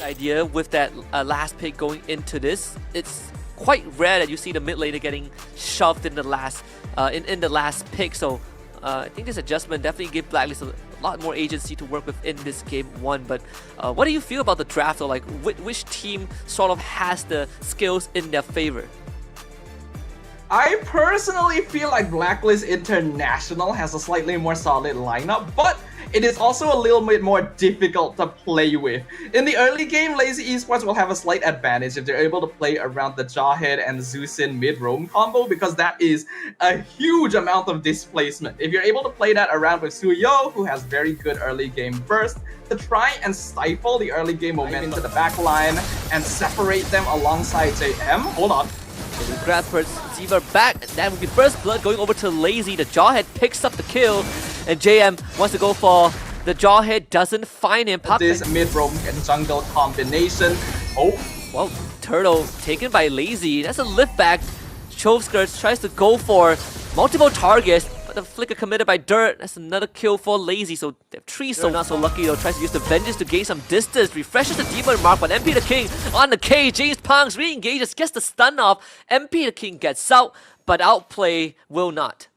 idea with that last pick going into this. It's quite rare that you see the mid laner getting shoved in the last in the last pick. So I think this adjustment definitely give Blacklist a lot more agency to work with in this game one. But what do you feel about the draft, or like which team sort of has the skills in their favor? I personally feel like Blacklist International has a slightly more solid lineup, but it is also a little bit more difficult to play with. In the early game, LZE Esports will have a slight advantage if they're able to play around the Jawhead and Zeusin mid-roam combo, because that is a huge amount of displacement. If you're able to play that around with Suyo, who has very good early game burst, to try and stifle the early game momentum into the back line and separate them alongside JM. Hold on. They grab Perceiver back, and that would be first blood going over to LZE. The Jawhead picks up the kill, and JM wants to go for the Jawhead, doesn't find him. This mid-roam and jungle combination. Oh, well, Turtle taken by LZE. That's a lift back. Chovskirts tries to go for multiple targets, but the flicker committed by Dirt. That's another kill for LZE. So they have 3, so not so lucky though. Tries to use the Vengeance to gain some distance. Refreshes the Demon Mark, but MP the King on the K. James Punks re-engages, gets the stun off. MP the King gets out, but Outplay will not.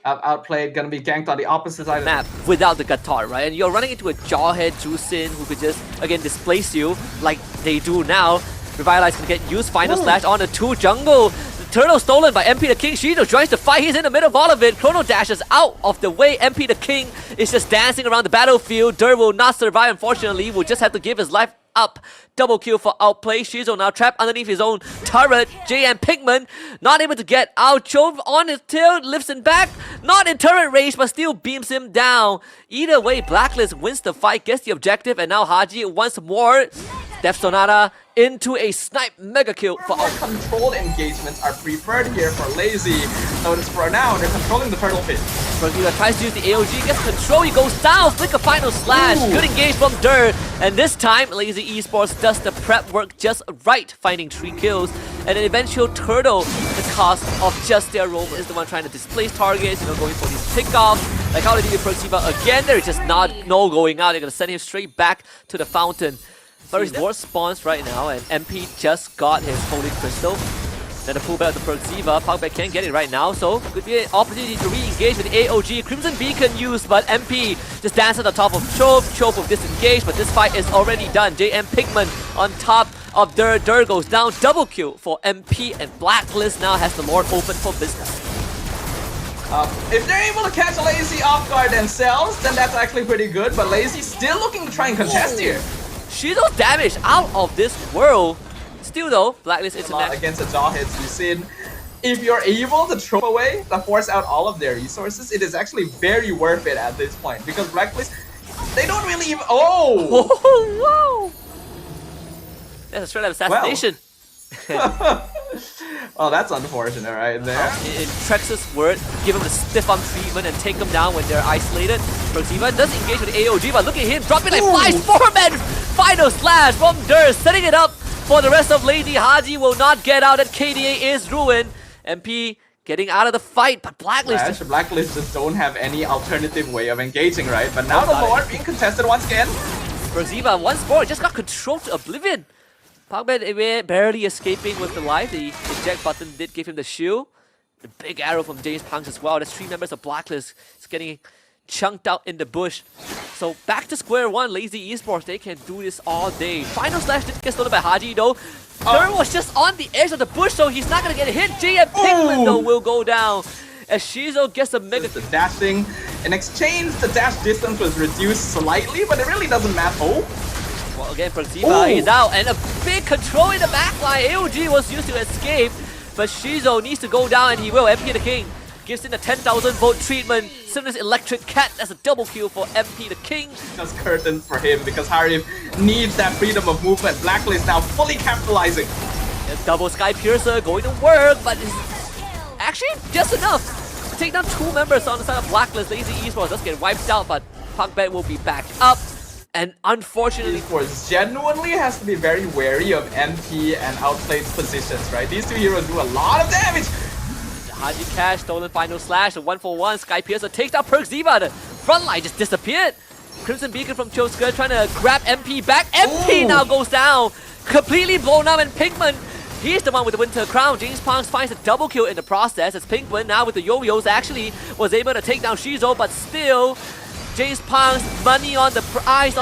Outplayed, gonna be ganked on the opposite side of the map without the Gatar, right? And you're running into a Jawhead Jusin who could just, again, displace you like they do now. Revitalize can get used, final slash on the 2 jungle. The Turtle stolen by MP the King. Shido joins the fight, he's in the middle of all of it. Chrono dashes out of the way. MP the King is just dancing around the battlefield. Dur will not survive, unfortunately. Will just have to give his life up. Double kill for Outplay. Shizo now trapped underneath his own turret. JM Pigman not able to get out. Chove on his tail, lifts him back. Not in turret range, but still beams him down. Either way, Blacklist wins the fight, gets the objective, and now Haji once more. Death Sonata into a snipe mega kill for More controlled engagements are preferred here for LZE. Notice for now, they're controlling the turtle pit. Perceiver tries to use the AOG, gets control, he goes down, flick a final slash. Good engage from Dirt, and this time LZE Esports does the prep work just right, finding 3 kills, and an eventual Turtle, the cost of just their roam, is the one trying to displace targets, going for these pickoffs. Like how they did with Perceiver again, they're just no going out, they're gonna send him straight back to the fountain. But his ward spawns right now, and MP just got his Holy Crystal. Then the pullback of the Perceiver. Pugback can't get it right now, so could be an opportunity to re-engage with the AOG. Crimson Beacon used, but MP just dances on top of Chove. Chove will disengage, but this fight is already done. JM Pigman on top of Dur. Dur goes down. Double kill for MP, and Blacklist now has the Lord open for business. If they're able to catch LZE off guard themselves, then that's actually pretty good, but LZE still looking to try and contest here. Shizo's damage out of this world. Still though, Blacklist International against the Jawhead Zeusin. If you're able to throw away, to force out all of their resources, it is actually very worth it at this point, because Blacklist, they don't really even. Oh! Whoa! That's a straight up assassination. Well. Oh, that's unfortunate right there. In Trex's word, give him a stiff arm treatment and take them down when they're isolated. Perceiver does engage with AOG, but look at him dropping like flies. 4-man final slash from Dur, setting it up for the rest of LZE. Haji will not get out, and KDA is ruined. MP getting out of the fight, but Blacklist. Blacklist just don't have any alternative way of engaging, right? But now the Lord being contested once again. Perceiver once more just got controlled to oblivion. Pugman barely escaping with the life. The eject button did give him the shield. The big arrow from James Punks as well. There's 3 members of Blacklist. It's getting chunked out in the bush. So back to square one. LZE Esports, they can do this all day. Final slash did get stolen by Haji though. Third was just on the edge of the bush, so he's not gonna get hit. JM Pigman though will go down as Shizo gets a mega. The dashing. In exchange, the dash distance was reduced slightly, but it really doesn't matter. Well, again, Perceiver, he's out, and a big control in the backline. AOG was used to escape, but Shizo needs to go down, and he will. MP the King gives in a 10,000 volt treatment. Similar's Electric Cat, that's a double kill for MP the King. Just curtains for him, because Harif needs that freedom of movement. Blacklist now fully capitalizing. And double Sky Piercer going to work, but it's actually just enough to take down 2 members on the side of Blacklist. LZE Esports does get wiped out, but Punkbet will be back up. And unfortunately, Esports genuinely has to be very wary of MP and Outplayed's positions, right? These 2 heroes do a lot of damage. Haji Cash, stolen final slash, a 1-for-1. Sky Piercer takes out Perceiver. The front line just disappeared. Crimson Beacon from Chosker trying to grab MP back. MP now goes down. Completely blown up, and Pinkman, he's the one with the Winter Crown. James Punks finds a double kill in the process as Pinkman now with the yo-yos actually was able to take down Shizo, but still James Punks, money on the prize,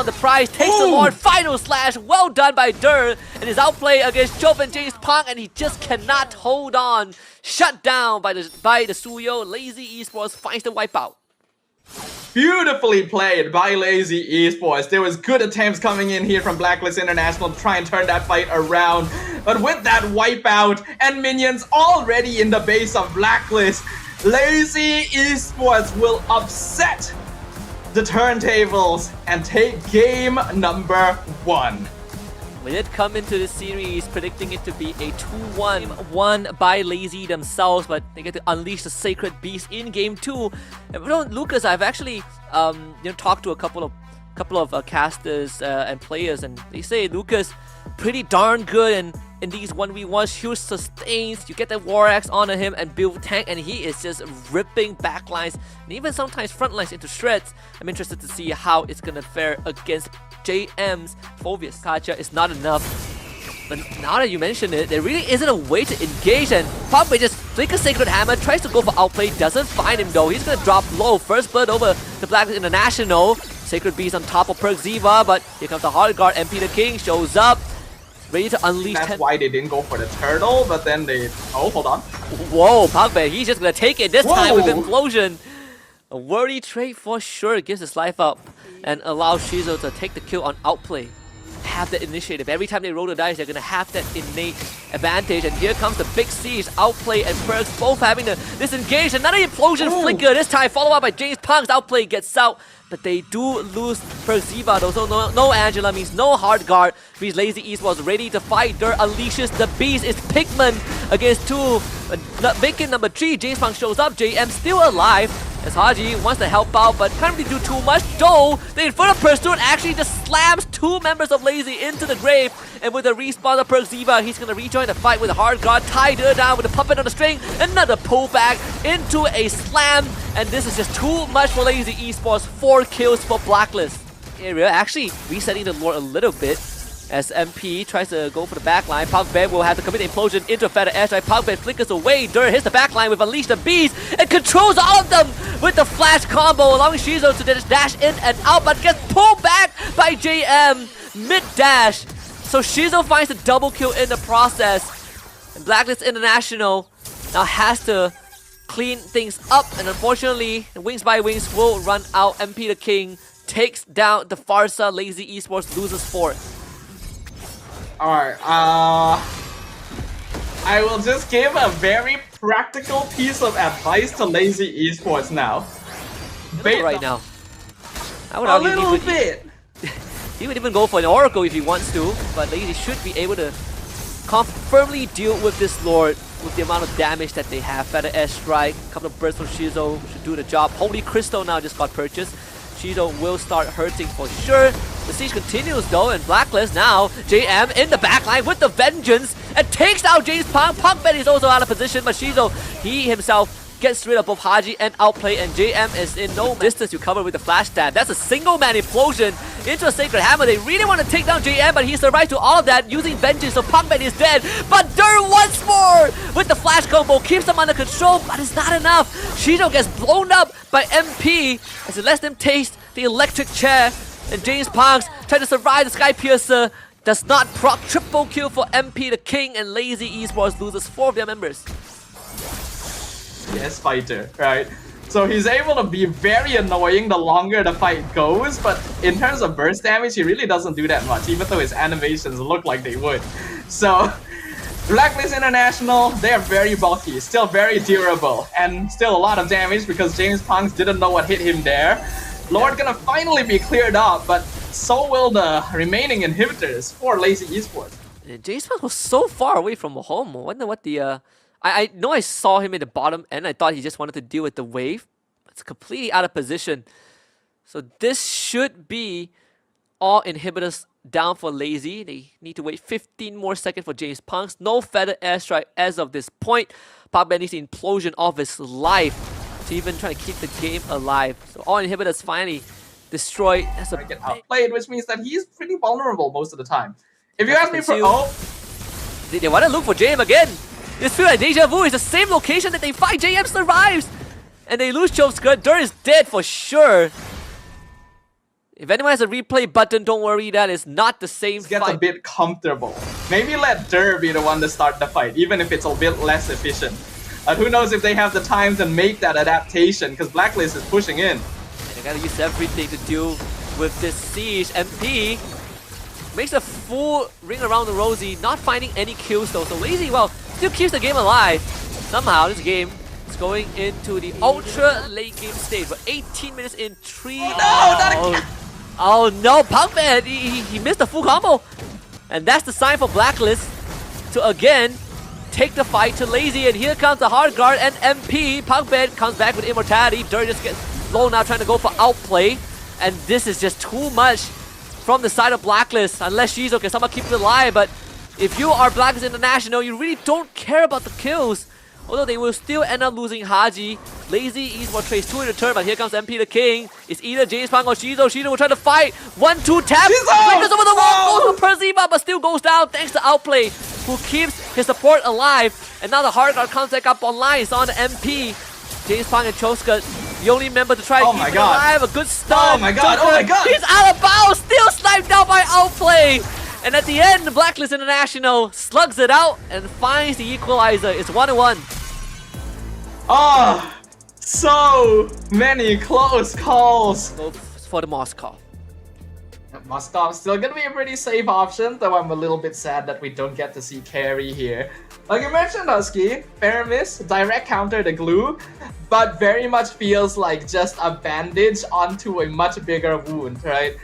takes the Lord. Final slash, well done by Dur, and his outplay against Chop and James Punk, and he just cannot hold on. Shut down by the Suyo. LZE Esports finds the wipeout. Beautifully played by LZE Esports. There was good attempts coming in here from Blacklist International to try and turn that fight around. But with that wipeout and minions already in the base of Blacklist, LZE Esports will upset the turntables and take game number 1. We did come into this series predicting it to be a 2-1 won by LZE themselves, but they get to unleash the Sacred Beast in game 2. And Lucas, I've actually talked to a couple of casters and players, and they say Lucas pretty darn good in these 1v1s, huge sustains. You get the War Axe onto him and build tank, and he is just ripping backlines and even sometimes front lines into shreds. I'm interested to see how it's gonna fare against JM's Phobius. Kacha is not enough. But now that you mention it, there really isn't a way to engage, and Pogba just flickers Sacred Hammer, tries to go for outplay, doesn't find him though. He's gonna drop low. First blood over the Blacklist International. Sacred Beast on top of Perk Ziva, but here comes the Hard Guard. MP the King shows up, ready to unleash. That's why they didn't go for the turtle, but then they... Oh, hold on. Whoa, Pogba, he's just gonna take it this time with Implosion. A worthy trade for sure, gives his life up and allows Shizo to take the kill on outplay. Have that initiative. Every time they roll the dice, they're gonna have that innate advantage. And here comes the big siege. Outplay and Perks both having to disengage. Another Implosion flicker, this time followed up by James Punk's. Outplay gets out, but they do lose Perks Ziva though. So no Angela means no Hard Guard. Because LZE Esports ready to fight. Dur unleashes the beast. It's Pikmin against 2. Bacon number 3. James Punk shows up. JM still alive, as Haji wants to help out, but can't really do too much. Though the Inferno Pursuit actually just slams 2 members of LZE into the grave, and with the respawn of Perk Ziva, he's gonna rejoin the fight with a Hard Guard. Tied her down with a puppet on the string. Another pullback into a slam, and this is just too much for LZE Esports. 4 kills for Blacklist. Area actually resetting the lore a little bit, as MP tries to go for the backline. Pogba will have to commit Implosion into a Feather Airstrike. Pogba flickers away. Dur hits the backline with Unleash the Beast and controls all of them with the flash combo, allowing Shizo to just dash in and out, but gets pulled back by JM mid-dash. So Shizo finds a double kill in the process. And Blacklist International now has to clean things up, and unfortunately, Wings by Wings will run out. MP the King takes down the Farsa. LZE Esports loses 4. Alright, I will just give a very practical piece of advice to LZE Esports now. Right now. I would a argue little bit. He would even go for an Oracle if he wants to, but LZE should be able to firmly deal with this Lord with the amount of damage that they have. Feather Airstrike, a couple of bursts from Shizo should do the job. Holy Crystal now just got purchased. Shizo will start hurting for sure. The siege continues though, and Blacklist now, JM in the backline with the vengeance and takes out James Punk. Punkbet is also out of position, but Shizo, he himself gets rid of both Haji and Outplay, and JM is in no distance to cover with the flash stab. That's a single man implosion into a Sacred Hammer. They really want to take down JM, but he survived to all of that using vengeance, so Punkbet is dead. But Dur once more with the flash combo keeps them under control, but it's not enough. Shizo gets blown up by MP as it lets them taste the electric chair, and James Punks tries to survive the Sky Piercer. Does not proc. Triple kill for MP the King, and LZE Esports loses 4 of their members. Yes, fighter, right? So he's able to be very annoying the longer the fight goes, but in terms of burst damage, he really doesn't do that much, even though his animations look like they would. So, Blacklist International, they are very bulky, still very durable, and still a lot of damage because James Punks didn't know what hit him there. Lord gonna finally be cleared up, but so will the remaining inhibitors for LZE Esports. James Punks was so far away from home. I wonder what the... I know I saw him in the bottom end. I thought he just wanted to deal with the wave. It's completely out of position. So this should be all inhibitors down for LZE. They need to wait 15 more seconds for James Punks. No Feather Airstrike as of this point. Pogba needs the implosion of his life to even try to keep the game alive. So all inhibitors finally destroyed. That's a get outplayed, which means that he's pretty vulnerable most of the time. If you ask me for they want to look for JM again. This feels like deja vu. It's the same location that they fight. JM survives, and they lose Choveskirt. Dur is dead for sure. If anyone has a replay button, don't worry, that is not the same fight. Gets a bit comfortable. Maybe let Dur be the one to start the fight, even if it's a bit less efficient. Who knows if they have the time to make that adaptation, because Blacklist is pushing in. And they gotta use everything to deal with this siege. MP makes a full ring around the Rosie, not finding any kills though. So LZE, well, still keeps the game alive. Somehow this game is going into the ultra late game stage. But 18 minutes in, 3. Oh no, not again! Oh no, Punkman, he missed the full combo. And that's the sign for Blacklist to again take the fight to LZE. And here comes the hard guard and MP. Punkman comes back with immortality. Dur just gets low now, trying to go for outplay. And this is just too much from the side of Blacklist. Unless Shizo can somehow keep it alive. But if you are Blacklist International, you really don't care about the kills. Although they will still end up losing Haji. LZE Esports trades 2 in return, but here comes MP the King. It's either James Pang or Shizo. Shizo will try to fight. 1-2 tap. Flickers over the wall. Goes for Perziva, but still goes down thanks to Outplay, who keeps his support alive. And now the hard guard comes back up online. It's on the MP. James Pang and Choveskirt, the only member to try to keep it alive. A good stun. Oh my god, oh my god. He's out of bounds. Still sniped out by Outplay. And at the end, the Blacklist International slugs it out and finds the equalizer. It's 1-1. Oh, so many close calls. Go for the Moscow. Moscow still gonna be a pretty safe option, though I'm a little bit sad that we don't get to see carry here. Like you mentioned, Husky, fair miss, direct counter the glue, but very much feels like just a bandage onto a much bigger wound, right?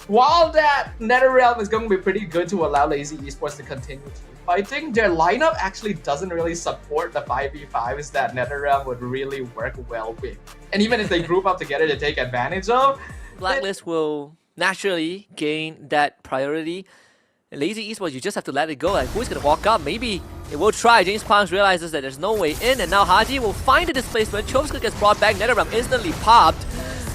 While that NetherRealm is going to be pretty good to allow LZE Esports to continue fighting, their lineup actually doesn't really support the 5v5s that NetherRealm would really work well with. And even if they group up together to take advantage of, Blacklist will naturally gain that priority. And LZE Esports, you just have to let it go. Like, who's going to walk up? Maybe it will try. James Pang realizes that there's no way in, and now Haji will find the displacement. Choveskirt gets brought back. NetherRealm instantly popped.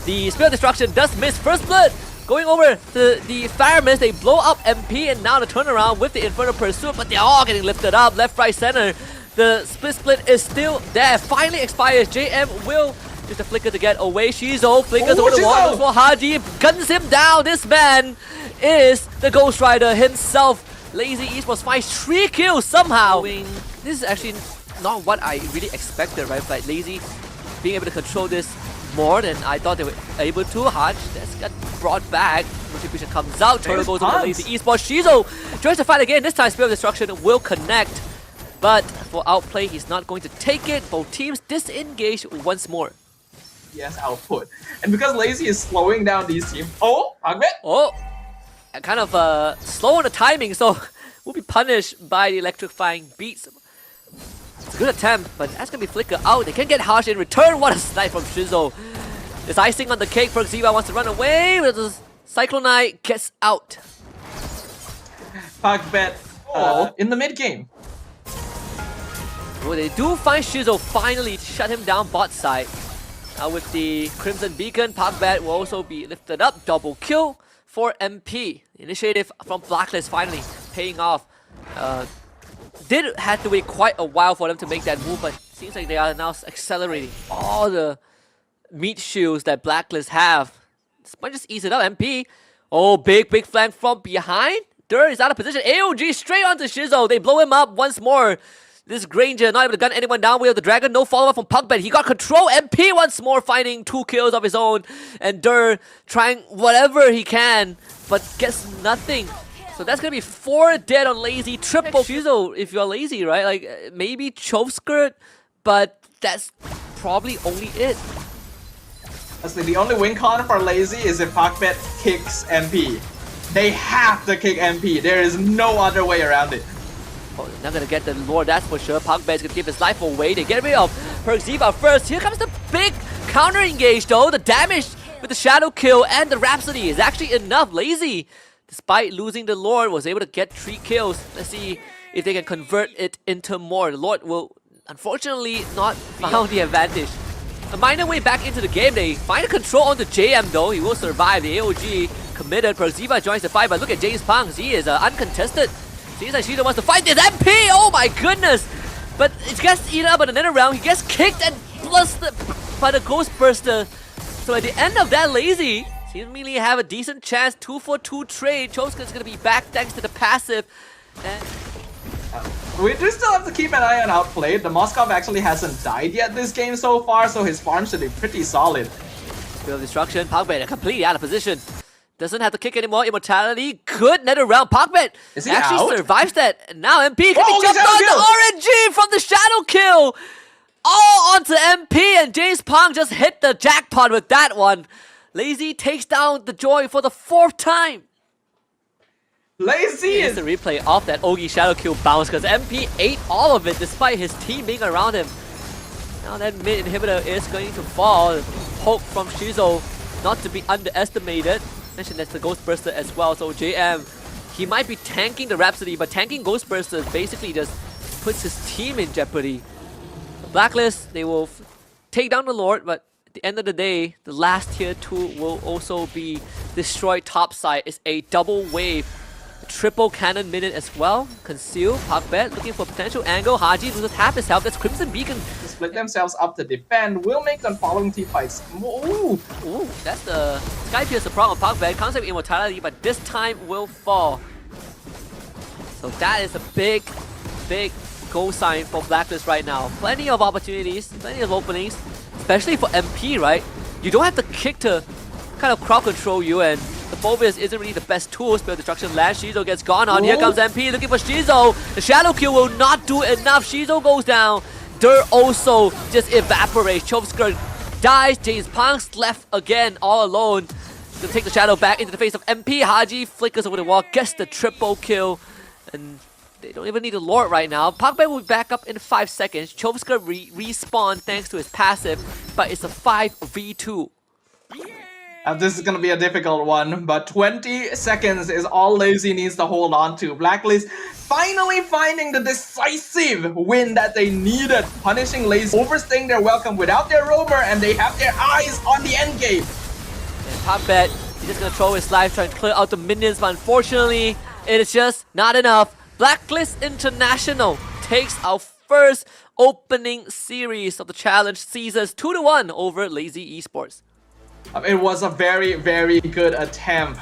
The Spirit of Destruction does miss. First Blood going over to the Firemen. They blow up MP, and now the turnaround with the Infernal Pursuit, but they're all getting lifted up. Left, right, center. The split is still there. Finally expires. JM will just a flicker to get away. Shizo flickers over the wall. Goes for Haji, guns him down. This man is the Ghost Rider himself. LZE Esports finds 3 kills somehow. This is actually not what I really expected, right? But LZE being able to control this more than I thought they were able to. Haj, that's got brought back. Contribution comes out. Turtle goes over to LZE Esports. Shizo tries to fight again. This time Spirit of Destruction will connect. But for Outplay, he's not going to take it. Both teams disengage once more. Yes, output. And because LZE is slowing down these teams. Oh, Ahmed! Oh! Kind of slow on the timing, so will be punished by the electrifying beats. It's a good attempt, but that's gonna be flicker out. They can get Harsh in return. What a snipe from Shizo. There's icing on the cake. Perziva wants to run away, but the Cyclonite gets out. Pagbet in the mid game. Well, they do find Shizo finally to shut him down bot side. Now with the Crimson Beacon, Pagbet will also be lifted up. Double kill for MP. Initiative from Blacklist finally paying off. Did have to wait quite a while for them to make that move, but seems like they are now accelerating all the meat shields that Blacklist have. This might just ease it up. MP. Oh, big flank from behind. Dur is out of position. AOG straight onto Shizo. They blow him up once more. This Granger not able to gun anyone down. We have the Dragon. No follow-up from Puckbet. He got control. MP once more finding 2 kills of his own. And Dur trying whatever he can, but gets nothing. So that's going to be 4 dead on LZE. Triple Shizo if you're LZE, right? Like, maybe Choveskirt, but that's probably only it. Honestly, the only win con for LZE is if Puckbet kicks MP. They have to kick MP. There is no other way around it. Oh, they're not gonna get the Lord, that's for sure. Punkbet's gonna give his life away. They get rid of Perziva first. Here comes the big counter engage though. The damage with the Shadow Kill and the Rhapsody is actually enough. LZE, despite losing the Lord, was able to get 3 kills. Let's see if they can convert it into more. The Lord will unfortunately not found the advantage. a minor way back into the game. They find a control on the JM though. He will survive. The AOG committed. Perziva joins the fight, but look at James Pang. He is uncontested. Seems like Shido wants to fight this MP. Oh my goodness! But it gets eaten up in another round. He gets kicked and blasted by the Ghost Burster. So at the end of that, LZE seemingly have a decent chance. 2-for-2 trade. Choska's gonna be back thanks to the passive. And we do still have to keep an eye on outplay. The Moskov actually hasn't died yet this game so far, so his farm should be pretty solid. Spill of Destruction. Parkbet completely out of position. Doesn't have to kick anymore. Immortality. Good nether round. Parkbet actually out? survives that. And now MP can be jumped on the RNG from the shadow kill. All onto MP, and James Pang just hit the jackpot with that one. LZE takes down the Joy for the 4th time. LZE is the replay of that Ogi shadow kill bounce because MP ate all of it despite his team being around him. Now that mid inhibitor is going to fall. Poke from Shizo, not to be underestimated. Mentioned that's the Ghost Burster as well. So JM, he might be tanking the Rhapsody, but tanking Ghost Burster basically just puts his team in jeopardy. The Blacklist, they will take down the Lord, but at the end of the day, the last tier 2 will also be destroyed topside. It's a double wave. Triple cannon minute as well. Conceal, Parkbet looking for potential angle. Haji loses half his health. That's Crimson Beacon. to split themselves up to defend. Will make the following team fights. Ooh, that's the Sky Pierce, the problem. Parkbet comes with immortality, but this time will fall. So that is a big goal sign for Blacklist right now. Plenty of opportunities, plenty of openings, especially for MP, right? You don't have the kick to kind of crowd control you, and the Phobius isn't really the best tool. Spell Destruction lands. Shizo gets gone on. Here comes MP looking for Shizo. The shadow kill will not do enough. Shizo goes down. Dirt also just evaporates. Chovsker dies. James Pang's left again all alone to take the shadow back into the face of MP. Haji flickers over the wall, gets the triple kill, and they don't even need a Lord right now. Parkbet will be back up in 5 seconds. Chovsker respawn thanks to his passive, but it's a 5v2. This is gonna be a difficult one, but 20 seconds is all LZE needs to hold on to. Blacklist finally finding the decisive win that they needed, punishing LZE, overstaying their welcome without their roamer, and they have their eyes on the end game. And Parkbet, he's just gonna throw his life, trying to clear out the minions, but unfortunately, it is just not enough. Blacklist International takes our first opening series of the challenge seasons 2-1 over LZE Esports. It was a very good attempt.